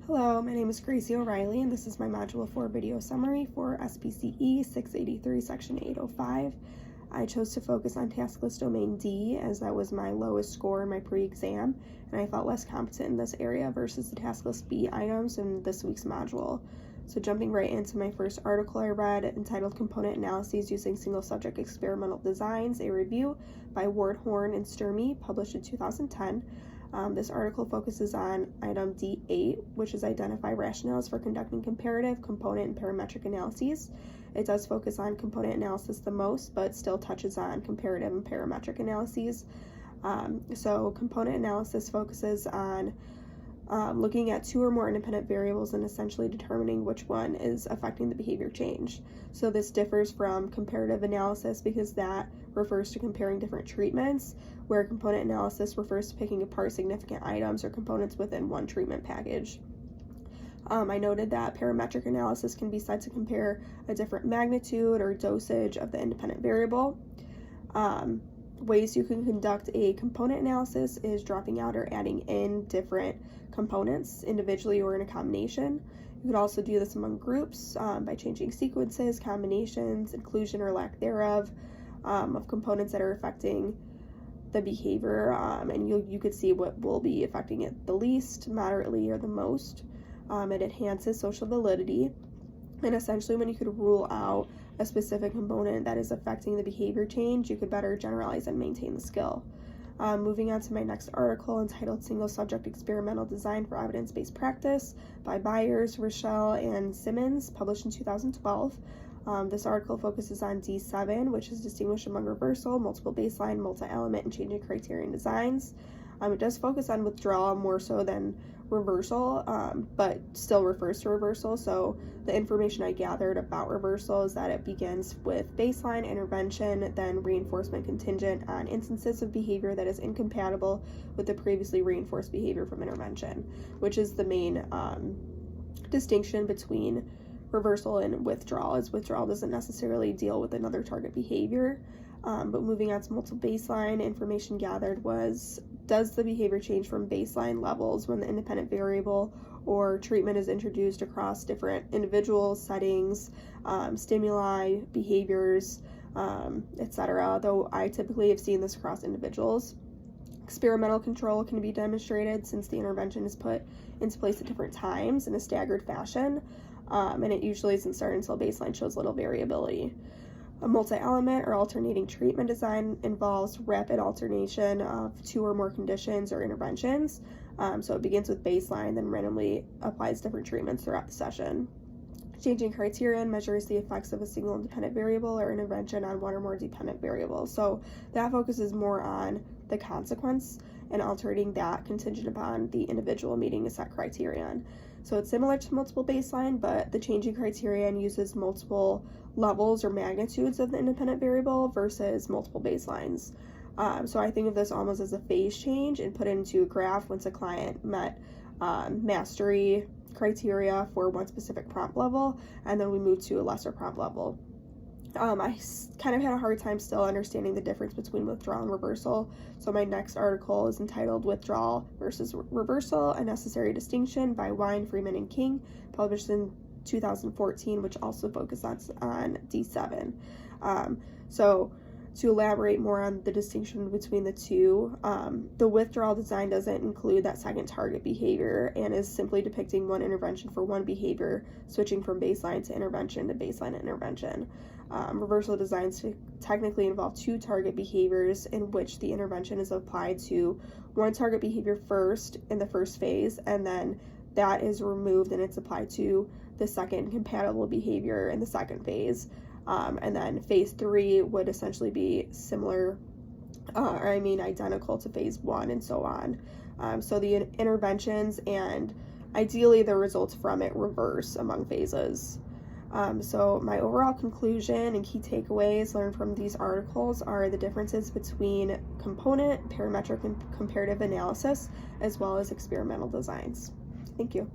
Hello, my name is Gracie O'Reilly, and this is my Module 4 video summary for SPCE 683, Section 805. I chose to focus on task list domain D, as that was my lowest score in my pre-exam, and I felt less competent in this area versus the task list B items in this week's module. So jumping right into my first article I read, entitled Component Analyses Using Single Subject Experimental Designs, a review by Ward, Horn, and Sturmey, published in 2010. This article focuses on item D8, which is identify rationales for conducting comparative, component, and parametric analyses. It does focus on component analysis the most, but still touches on comparative and parametric analyses. So component analysis focuses on looking at two or more independent variables and essentially determining which one is affecting the behavior change. So this differs from comparative analysis because that refers to comparing different treatments, where component analysis refers to picking apart significant items or components within one treatment package. I noted that parametric analysis can be said to compare a different magnitude or dosage of the independent variable. Ways you can conduct a component analysis is dropping out or adding in different components individually or in a combination. You could also do this among groups by changing sequences, combinations, inclusion or lack thereof of components that are affecting the behavior, and you could see what will be affecting it the least, moderately, or the most. It enhances social validity, and essentially when you could rule out a specific component that is affecting the behavior change, you could better generalize and maintain the skill. Moving on to my next article, entitled Single Subject Experimental Design for Evidence-Based Practice by Byers, Rochelle, and Simmons, published in 2012. This article focuses on D7, which is distinguished among reversal, multiple baseline, multi-element, and changing criterion designs. It does focus on withdrawal more so than reversal, but still refers to reversal. So the information I gathered about reversal is that it begins with baseline intervention, then reinforcement contingent on instances of behavior that is incompatible with the previously reinforced behavior from intervention, which is the main distinction between reversal and withdrawal, as withdrawal doesn't necessarily deal with another target behavior. But moving on to multiple baseline, information gathered was, does the behavior change from baseline levels when the independent variable or treatment is introduced across different individuals, settings, stimuli, behaviors, etc., though I typically have seen this across individuals. Experimental control can be demonstrated since the intervention is put into place at different times in a staggered fashion, and it usually isn't started until baseline shows little variability. A multi-element or alternating treatment design involves rapid alternation of two or more conditions or interventions. So it begins with baseline, then randomly applies different treatments throughout the session. Changing criterion measures the effects of a single independent variable or intervention on one or more dependent variables. So that focuses more on the consequence and altering that contingent upon the individual meeting a set criterion. So it's similar to multiple baseline, but the changing criterion uses multiple levels or magnitudes of the independent variable versus multiple baselines. So I think of this almost as a phase change and put it into a graph once a client met mastery criteria for one specific prompt level, and then we move to a lesser prompt level. I kind of had a hard time still understanding the difference between withdrawal and reversal, so my next article is entitled Withdrawal versus Reversal, A Necessary Distinction by Wine, Freeman, and King, published in 2014, which also focuses on D7. So to elaborate more on the distinction between the two, the withdrawal design doesn't include that second target behavior and is simply depicting one intervention for one behavior, switching from baseline to intervention to baseline to intervention. Reversal designs technically involve two target behaviors in which the intervention is applied to one target behavior first in the first phase, and then that is removed and it's applied to the second compatible behavior in the second phase. And then phase 3 would essentially be similar, identical to phase 1 and so on. So the interventions and ideally the results from it reverse among phases. So my overall conclusion and key takeaways learned from these articles are the differences between component, parametric, and comparative analysis, as well as experimental designs. Thank you.